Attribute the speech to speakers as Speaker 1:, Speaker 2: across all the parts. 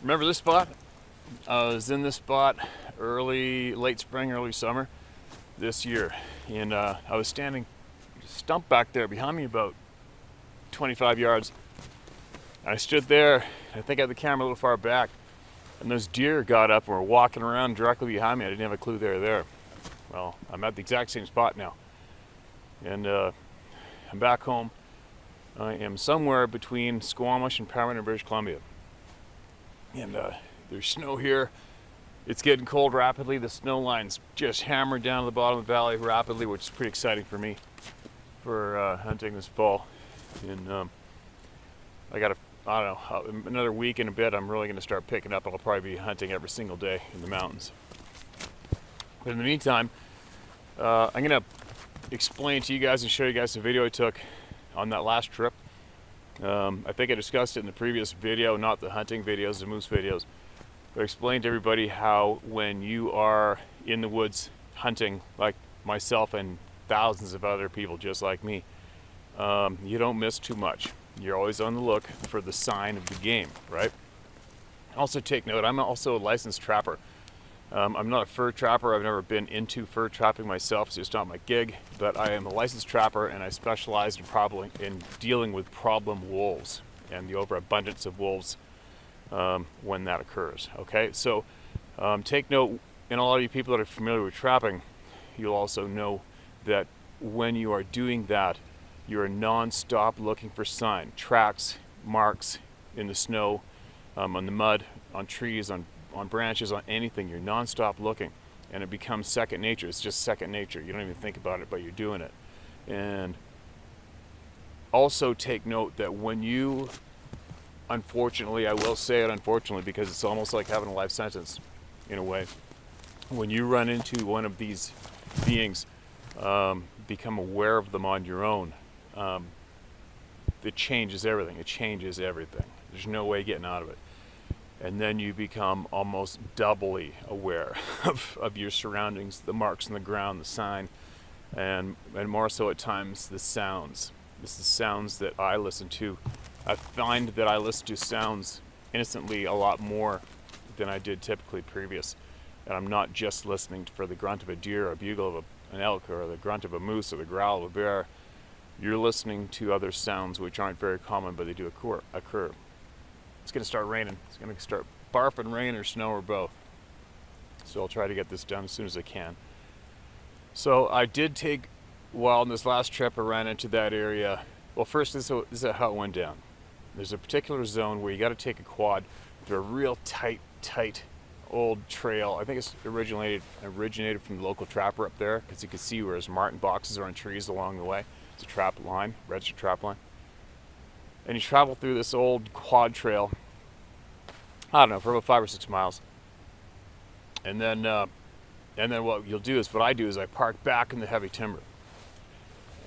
Speaker 1: Remember this spot? I was in this spot late spring, early summer this year, and I was standing stump back there behind me about 25 yards. I stood there. I think I had the camera a little far back, and those deer got up and were walking around directly behind me. I didn't have a clue they were there. Well, I'm at the exact same spot now, and I'm back home. I am somewhere between Squamish and Parramatta, British Columbia, and there's snow here. It's getting cold rapidly. The snow line's just hammered down to the bottom of the valley rapidly, which is pretty exciting for me for hunting this fall. And I don't know, another week and a bit, I'm really going to start picking up. I'll probably be hunting every single day in the mountains. But in the meantime, I'm going to explain to you guys and show you guys the video I took on that last trip. I think I discussed it in the previous video, not the hunting videos, the moose videos. But I explained to everybody how when you are in the woods hunting, like myself and thousands of other people just like me, you don't miss too much. You're always on the look for the sign of the game, right? Also take note, I'm also a licensed trapper. I'm not a fur trapper. I've never been into fur trapping myself. It's just not my gig. But I am a licensed trapper, and I specialize in dealing with problem wolves and the overabundance of wolves when that occurs. Okay, so take note, and a lot of you people that are familiar with trapping, you'll also know that when you are doing that, you're non-stop looking for sign, tracks, marks in the snow, on the mud, on trees, on branches, on anything. You're non-stop looking, and it becomes second nature. It's just second nature. You don't even think about it, but you're doing it. And also take note that when you, unfortunately, I will say it unfortunately because it's almost like having a life sentence in a way, when you run into one of these beings, become aware of them on your own, it changes everything. It changes everything. There's no way getting out of it. And then you become almost doubly aware of your surroundings, the marks on the ground, the sign, and more so at times the sounds. This is sounds that I listen to. I find that I listen to sounds innocently a lot more than I did typically previous. And I'm not just listening for the grunt of a deer or a bugle of an elk or the grunt of a moose or the growl of a bear. You're listening to other sounds which aren't very common, but they do occur. It's going to start raining. It's going to start barfing rain or snow or both. So I'll try to get this done as soon as I can. So I did take, while on this last trip I ran into that area. Well, first this is how it went down. There's a particular zone where you got to take a quad through a real tight old trail. I think it's originated from the local trapper up there, because you can see where his marten boxes are on trees along the way. It's a trap line, registered trap line. And you travel through this old quad trail, I don't know, for about 5 or 6 miles. And then what you'll do is, what I do is I park back in the heavy timber.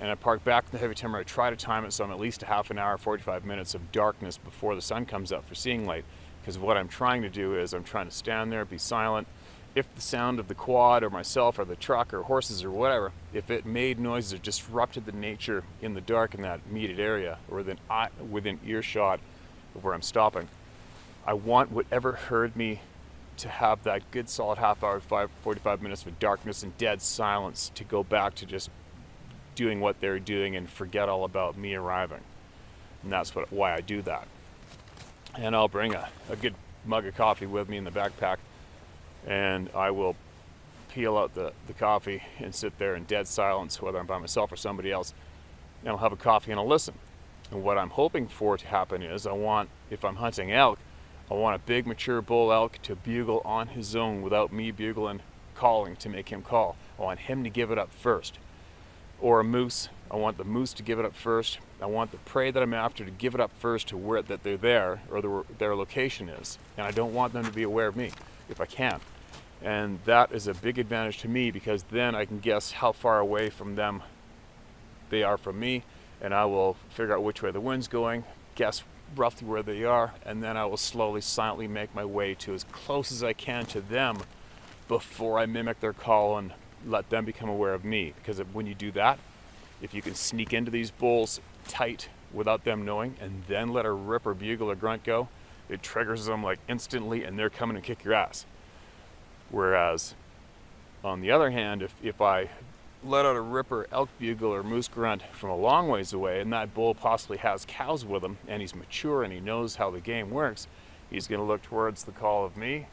Speaker 1: And I park back in the heavy timber. I try to time it so I'm at least a half an hour, 45 minutes of darkness before the sun comes up for seeing light. Because what I'm trying to do is I'm trying to stand there, be silent. If the sound of the quad or myself or the truck or horses or whatever, if it made noises or disrupted the nature in the dark in that immediate area, or within earshot of where I'm stopping, I want whatever heard me to have that good solid half hour, 45 minutes of darkness and dead silence to go back to just doing what they're doing and forget all about me arriving. And that's why I do that. And I'll bring a good mug of coffee with me in the backpack, and I will peel out the coffee and sit there in dead silence, whether I'm by myself or somebody else, and I'll have a coffee and I'll listen. And what I'm hoping for to happen is if I'm hunting elk, I want a big mature bull elk to bugle on his own without me bugling, calling to make him call. I want him to give it up first. Or a moose, I want the moose to give it up first. I want the prey that I'm after to give it up first to where that they're there, or their location is. And I don't want them to be aware of me, if I can. And that is a big advantage to me, because then I can guess how far away from them they are from me, and I will figure out which way the wind's going, guess roughly where they are, and then I will slowly, silently make my way to as close as I can to them before I mimic their call and let them become aware of me. Because when you do that, if you can sneak into these bulls tight without them knowing, and then let a rip or bugle or grunt go, it triggers them like instantly, and they're coming to kick your ass. Whereas, on the other hand, if I let out a ripper elk bugle or moose grunt from a long ways away, and that bull possibly has cows with him, and he's mature and he knows how the game works, he's going to look towards the call of me,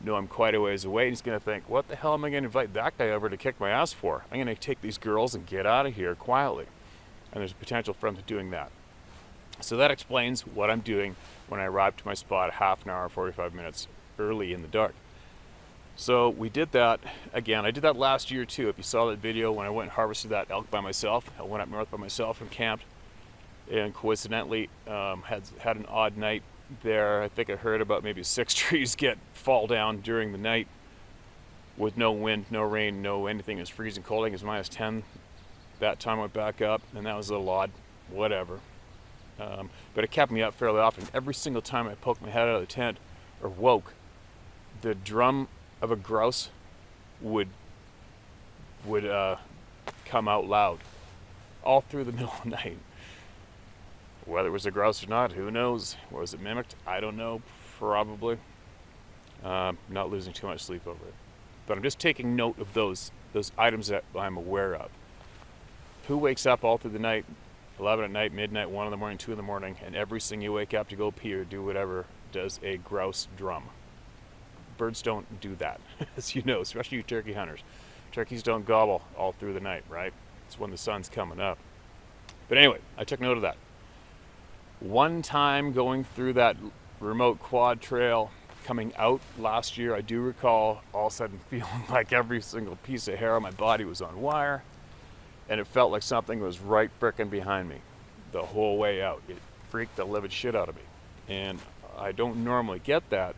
Speaker 1: know I'm quite a ways away, and he's going to think, what the hell am I going to invite that guy over to kick my ass for? I'm going to take these girls and get out of here quietly. And there's a potential for him doing that. So that explains what I'm doing when I arrive to my spot half an hour, 45 minutes early in the dark. So we did that again. I did that last year too. If you saw that video when I went and harvested that elk by myself, I went up north by myself and camped, and coincidentally had an odd night there. I think I heard about maybe 6 trees fall down during the night with no wind, no rain, no anything. It was freezing cold. I think it was -10. That time I went back up, and that was a little odd. Whatever. But it kept me up fairly often. Every single time I poked my head out of the tent or woke, the drum of a grouse would come out loud all through the middle of the night. Whether it was a grouse or not, who knows? Was it mimicked? I don't know. Probably. Not losing too much sleep over it. But I'm just taking note of those items that I'm aware of. Who wakes up all through the night, 11 at night, midnight, 1 in the morning, 2 in the morning, and every thing you wake up to go pee or do whatever does a grouse drum? Birds don't do that, as you know, especially you turkey hunters. Turkeys don't gobble all through the night, right? It's when the sun's coming up. But anyway, I took note of that. One time going through that remote quad trail coming out last year, I do recall all of a sudden feeling like every single piece of hair on my body was on wire, and it felt like something was right frickin' behind me the whole way out. It freaked the living shit out of me. And I don't normally get that.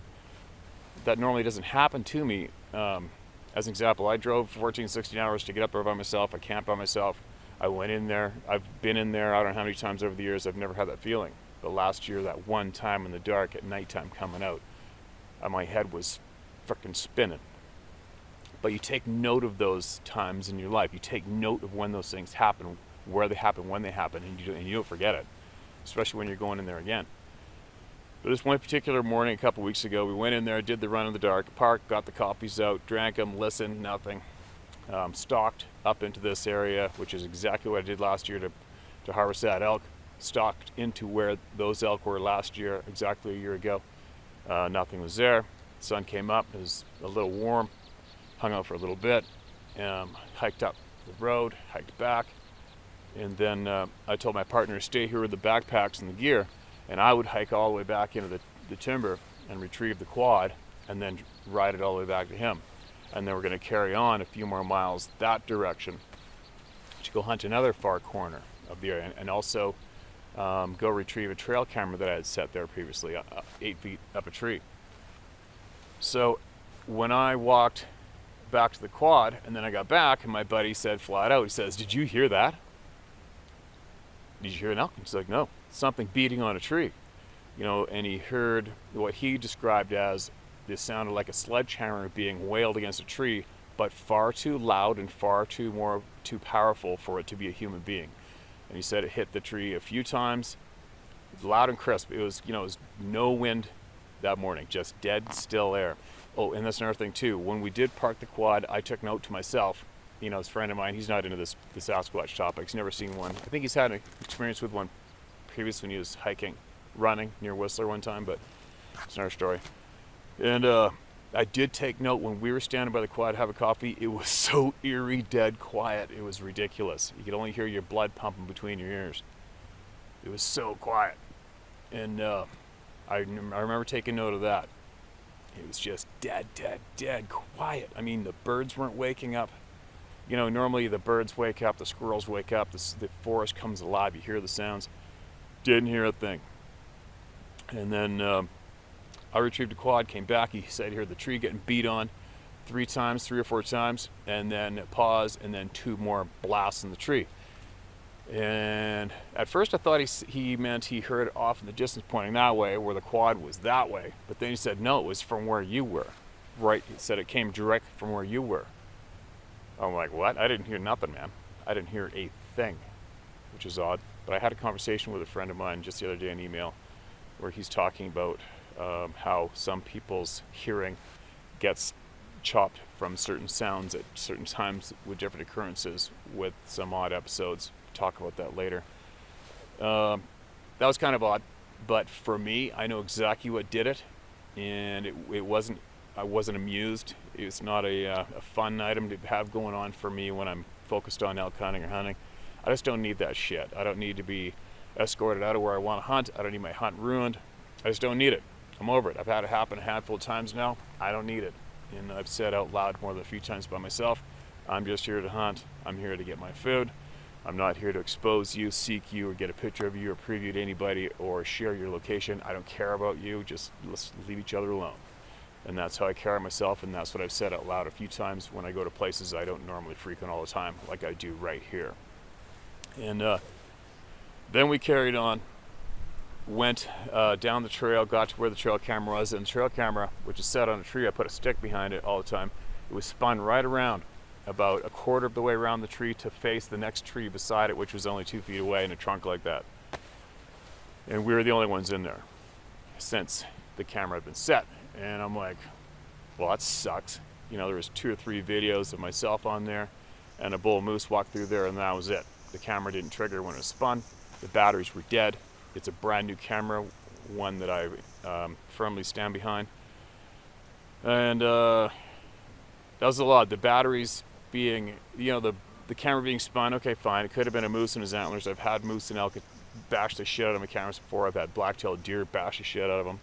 Speaker 1: That normally doesn't happen to me. As an example, I drove 14, 16 hours to get up there by myself. I camped by myself. I went in there. I've been in there I don't know how many times over the years. I've never had that feeling. But last year, that one time in the dark at nighttime coming out, my head was frickin' spinning. But you take note of those times in your life. You take note of when those things happen, where they happen, when they happen, and you don't forget it, especially when you're going in there again. But this one particular morning a couple weeks ago, we went in there, did the run in the dark, parked, got the coffees out, drank them, listened, nothing. Stalked up into this area, which is exactly what I did last year to harvest that elk. Stalked into where those elk were last year, exactly a year ago. Nothing was there. The sun came up, it was a little warm. Hung out for a little bit, hiked up the road, hiked back, and then I told my partner to stay here with the backpacks and the gear, and I would hike all the way back into the timber and retrieve the quad, and then ride it all the way back to him. And then we're going to carry on a few more miles that direction to go hunt another far corner of the area, and also go retrieve a trail camera that I had set there previously, 8 feet up a tree. So when I walked back to the quad, and then I got back, and my buddy said flat out, he says, "Did you hear that? Did you hear an elk?" He's like, "No, something beating on a tree." And he heard what he described as, this sounded like a sledgehammer being wailed against a tree, but far too loud and far too powerful for it to be a human being. And he said it hit the tree a few times, loud and crisp. It was no wind that morning, just dead still air. Oh, and that's another thing too. When we did park the quad, I took note to myself. This friend of mine, he's not into the Sasquatch topic. He's never seen one. I think he's had an experience with one previous when he was running near Whistler one time, but it's another story. And I did take note when we were standing by the quad to have a coffee. It was so eerie, dead quiet. It was ridiculous. You could only hear your blood pumping between your ears. It was so quiet. And I remember taking note of that. It was just dead quiet. I mean, the birds weren't waking up. Normally the birds wake up, the squirrels wake up, the forest comes alive, you hear the sounds. Didn't hear a thing. And then I retrieved a quad, came back, he said he heard the tree getting beat on 3 or 4 times, and then pause, and then 2 more blasts in the tree. And at first I thought he meant he heard it off in the distance pointing that way, where the quad was that way. But then he said, no, it was from where you were. Right, he said it came direct from where you were. I'm like, what? I didn't hear nothing, man. I didn't hear a thing, which is odd. But I had a conversation with a friend of mine just the other day in email where he's talking about how some people's hearing gets chopped from certain sounds at certain times with different occurrences with some odd episodes. Talk about that later. That was kind of odd, but for me, I know exactly what did it, and I wasn't amused. It's not a fun item to have going on for me when I'm focused on elk hunting or hunting. I just don't need that shit. I don't need to be escorted out of where I want to hunt. I don't need my hunt ruined. I just don't need it. I'm over it. I've had it happen a handful of times now. I don't need it. And I've said out loud more than a few times by myself, I'm just here to hunt. I'm here to get my food. I'm not here to expose you, seek you, or get a picture of you, or preview to anybody, or share your location. I don't care about you. Just let's leave each other alone. And that's how I carry myself, and that's what I've said out loud a few times when I go to places I don't normally frequent all the time, like I do right here. And then we carried on, went down the trail, got to where the trail camera was, and the trail camera, which is set on a tree, I put a stick behind it all the time. It was spun right around, about a quarter of the way around the tree to face the next tree beside it, which was only 2 feet away in a trunk like that. And we were the only ones in there since the camera had been set. And I'm like, well, that sucks. You know, there was 2 or 3 videos of myself on there and a bull moose walked through there, and that was it. The camera didn't trigger when it was spun. The batteries were dead. It's a brand new camera, one that I firmly stand behind. And that was a lot. The batteries being, you know, the camera being spun, okay, fine. It could have been a moose and his antlers. I've had moose and elk bash the shit out of my cameras before. I've had black-tailed deer bash the shit out of them.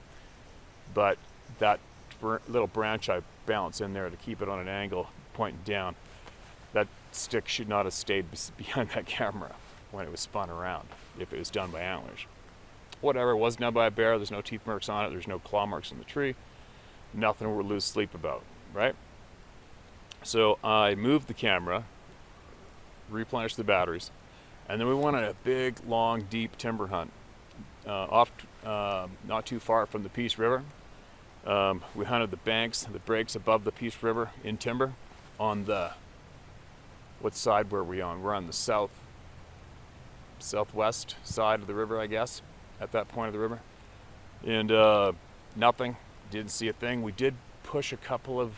Speaker 1: But that little branch I balance in there to keep it on an angle, pointing down, that stick should not have stayed behind that camera when it was spun around, if it was done by antlers. Whatever, it wasn't done by a bear. There's no teeth marks on it. There's no claw marks in the tree. Nothing we'll lose sleep about, right? So I moved the camera, replenished the batteries, and then we went on a big, long, deep timber hunt off not too far from the Peace River. We hunted the banks, the breaks above the Peace River in timber on the, what side were we on? We're on the southwest side of the river, I guess, at that point of the river. And nothing, didn't see a thing. We did push a couple of,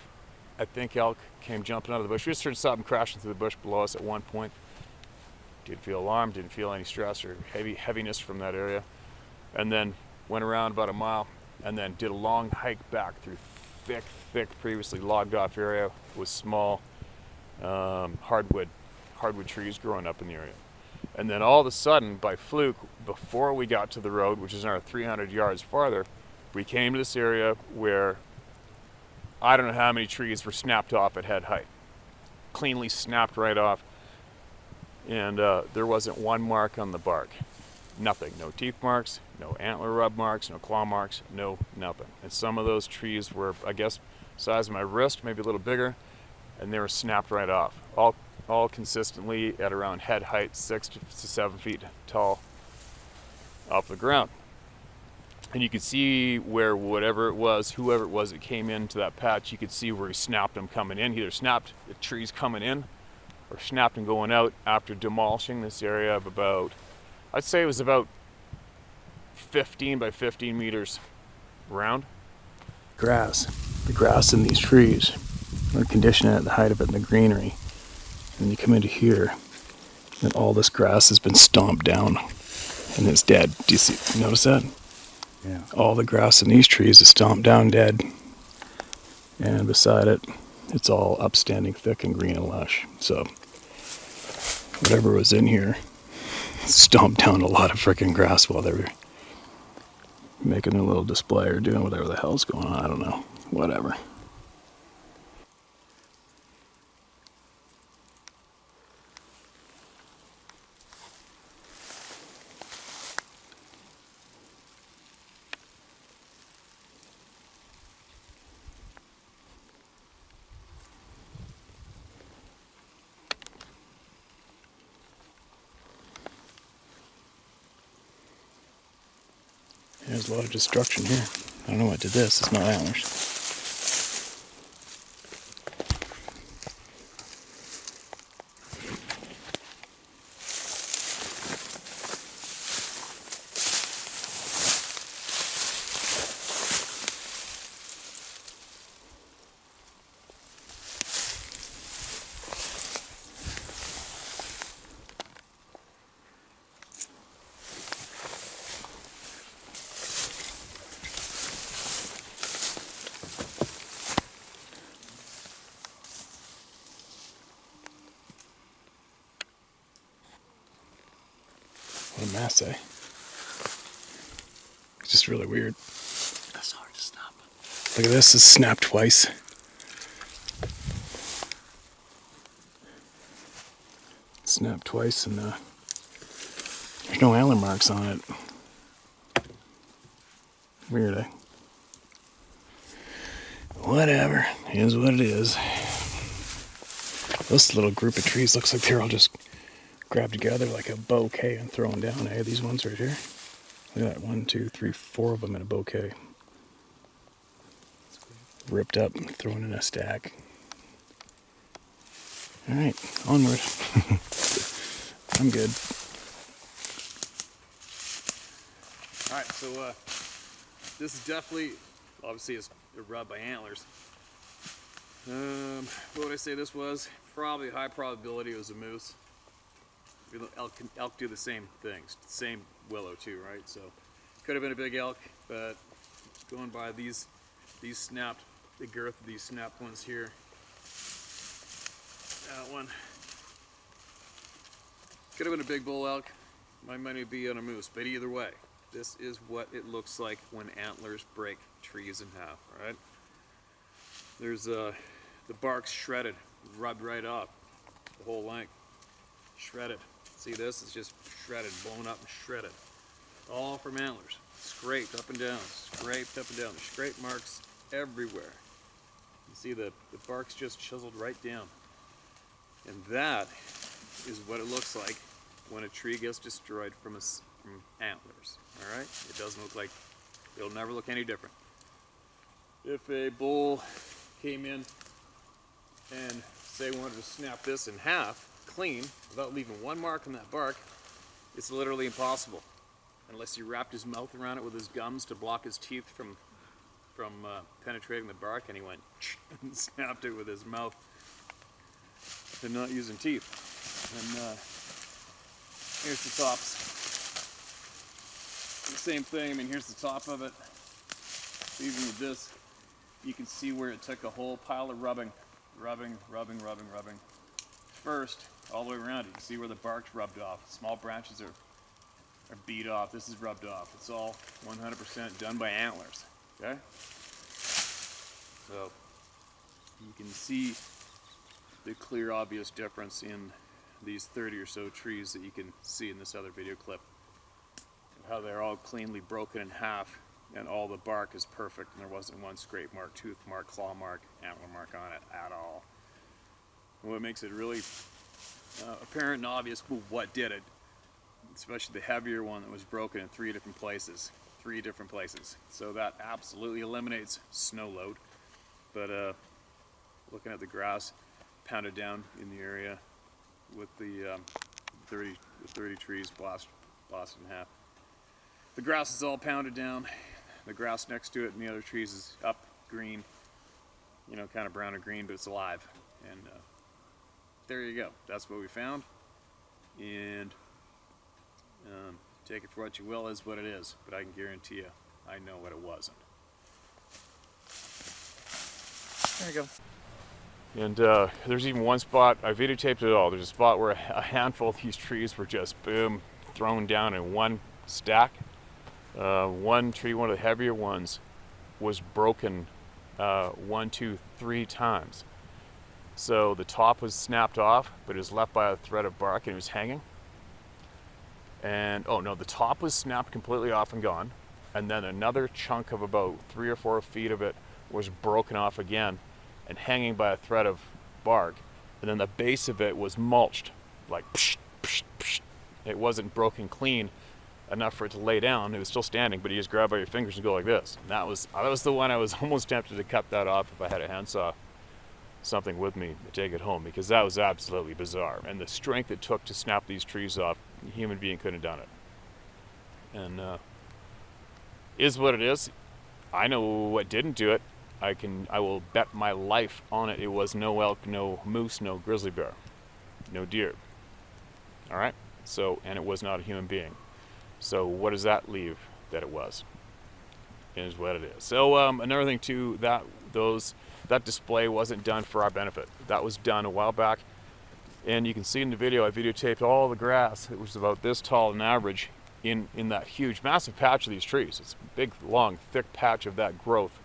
Speaker 1: I think elk came jumping out of the bush. We just heard something crashing through the bush below us at one point. Didn't feel alarmed, didn't feel any stress or heaviness from that area. And then went around about a mile and then did a long hike back through thick, previously logged off area with small hardwood trees growing up in the area. And then all of a sudden, by fluke, before we got to the road, which is another 300 yards farther, we came to this area where I don't know how many trees were snapped off at head height. Cleanly snapped right off. And there wasn't one mark on the bark. Nothing. No teeth marks, no antler rub marks, no claw marks, no nothing. And some of those trees were, I guess, size of my wrist, maybe a little bigger, and they were snapped right off. All consistently at around head height, 6 to 7 feet tall off the ground. And you could see where whoever it was that came into that patch, you could see where he snapped them coming in. He either snapped the trees coming in or snapped them going out after demolishing this area of about, I'd say it was about 15 by 15 meters round. The grass in these trees, we're conditioning at the height of it in the greenery. And you come into here, and all this grass has been stomped down and it's dead. Do you notice that?
Speaker 2: Yeah.
Speaker 1: All the grass in these trees is stomped down dead. And beside it, it's all upstanding, thick and green and lush. So whatever was in here stomped down a lot of freaking grass while they were making a little display or doing whatever the hell's going on. I don't know. Whatever. There's a lot of destruction here. I don't know what did this. It's not antlers.
Speaker 2: mess, eh? It's just really weird.
Speaker 1: That's hard to snap.
Speaker 2: Look at this, it's snapped twice. Snapped twice, and there's no antler marks on it. Weird, eh? Whatever, is what it is. This little group of trees looks like they're all just grabbed together like a bouquet and thrown down, eh? These ones right here. Look at that, 1, 2, 3, 4 of them in a bouquet. Ripped up and thrown in a stack. Alright, onward. I'm good.
Speaker 1: Alright, so this is definitely, obviously it's rubbed by antlers. What would I say this was? Probably high probability it was a moose. Elk do the same things, same willow too, right? So could have been a big elk, but going by these snapped, the girth of these snapped ones here. That one could have been a big bull elk. Might be on a moose, but either way, this is what it looks like when antlers break trees in half. All right. There's the bark's shredded, rubbed right off, the whole length, shredded. See this? It's just shredded, blown up and shredded. All from antlers, scraped up and down, scraped up and down. Scrape marks everywhere. You see the bark's just chiseled right down. And that is what it looks like when a tree gets destroyed from antlers. All right? It doesn't look like, it'll never look any different. If a bull came in and say wanted to snap this in half, clean, without leaving one mark on that bark, it's literally impossible. Unless he wrapped his mouth around it with his gums to block his teeth from penetrating the bark, and he went and snapped it with his mouth and not using teeth. And here's the tops. The same thing. I mean, here's the top of it. Even with this, you can see where it took a whole pile of rubbing. First, all the way around, you can see where the bark's rubbed off. Small branches are beat off. This is rubbed off. It's all 100% done by antlers. Okay? So you can see the clear, obvious difference in these 30 or so trees that you can see in this other video clip. How they're all cleanly broken in half, and all the bark is perfect, and there wasn't one scrape mark, tooth mark, claw mark, antler mark on it at all. And what makes it really apparent and obvious what did it, especially the heavier one that was broken in 3 different places. So that absolutely eliminates snow load. But looking at the grass pounded down in the area with the 30 trees blasted in half. The grass is all pounded down. The grass next to it and the other trees is up, green, you know, kind of brown or green, but it's alive. And there you go. That's what we found. And take it for what you will, is what it is. But I can guarantee you, I know what it wasn't. There you go. And there's even one spot, I videotaped it all. There's a spot where a handful of these trees were just, boom, thrown down in one stack. One tree, one of the heavier ones, was broken 1, 2, 3 times. So the top was snapped off, but it was left by a thread of bark, and it was hanging. And, oh no, the top was snapped completely off and gone. And then another chunk of about 3 or 4 feet of it was broken off again and hanging by a thread of bark. And then the base of it was mulched, like psh, psh, psh. It wasn't broken clean enough for it to lay down. It was still standing, but you just grab by your fingers and go like this. And that was the one I was almost tempted to cut that off if I had a handsaw, something with me to take it home, because that was absolutely bizarre. And the strength it took to snap these trees off, a human being couldn't have done it. And is what it is. I know what didn't do it. I will bet my life on it. It was no elk, no moose, no grizzly bear, no deer. All right. So, and it was not a human being. So what does that leave that it was? It is what it is. So another thing too, that display wasn't done for our benefit. That was done a while back. And you can see in the video, I videotaped all the grass. It was about this tall on average in that huge, massive patch of these trees. It's a big, long, thick patch of that growth.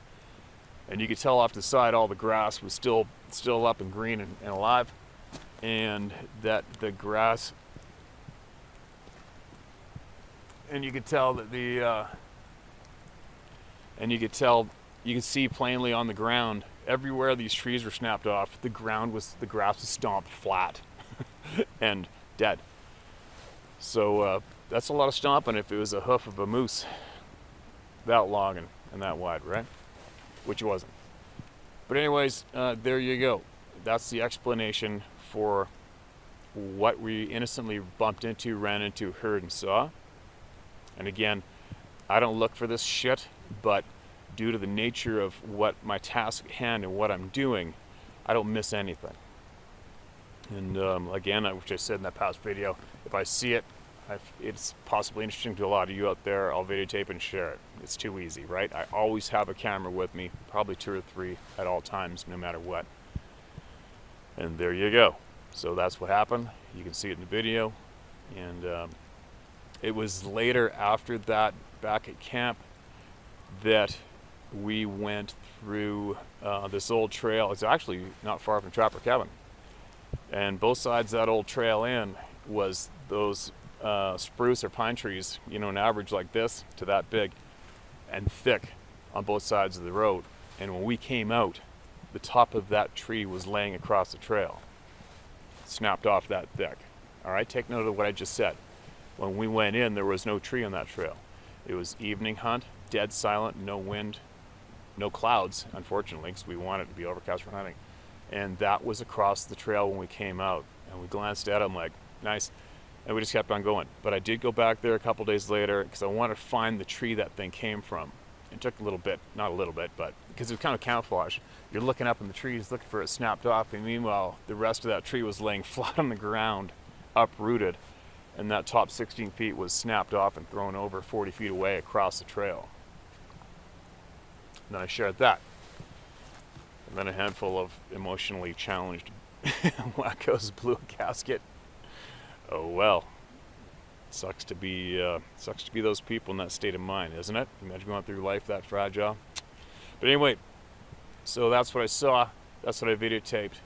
Speaker 1: And you could tell off the side all the grass was still up and green and alive. And that the grass, and you could tell that you could see plainly on the ground, everywhere these trees were snapped off, the grass was stomped flat and dead. So that's a lot of stomping if it was a hoof of a moose that long and that wide, right? Which it wasn't. But anyways, there you go. That's the explanation for what we innocently bumped into, ran into, heard, and saw. And again, I don't look for this shit, but due to the nature of what my task at hand and what I'm doing, I don't miss anything. And again, which I said in that past video, if I see it, it's possibly interesting to a lot of you out there, I'll videotape and share it. It's too easy, right? I always have a camera with me, probably 2 or 3 at all times, no matter what. And there you go. So that's what happened. You can see it in the video. And it was later after that, back at camp, that we went through this old trail. It's actually not far from Trapper Cabin. And both sides of that old trail in was those spruce or pine trees, you know, an average like this to that big and thick on both sides of the road. And when we came out, the top of that tree was laying across the trail, snapped off that thick. All right, take note of what I just said. When we went in, there was no tree on that trail. It was evening hunt, dead silent, no wind, no clouds, unfortunately, because we wanted it to be overcast for hunting. And that was across the trail when we came out. And we glanced at it, I'm like, nice. And we just kept on going. But I did go back there a couple days later because I wanted to find the tree that thing came from. It took a little bit, not a little bit, but because it was kind of camouflage. You're looking up in the trees, looking for it snapped off, and meanwhile, the rest of that tree was laying flat on the ground, uprooted, and that top 16 feet was snapped off and thrown over 40 feet away across the trail. And then I shared that. And then a handful of emotionally challenged wackos blew a gasket. Oh well. Sucks to be those people in that state of mind, isn't it? Imagine going through life that fragile. But anyway, so that's what I saw. That's what I videotaped,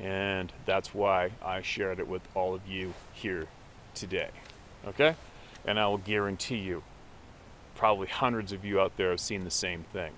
Speaker 1: and that's why I shared it with all of you here today. Okay? And I will guarantee you, probably hundreds of you out there have seen the same thing.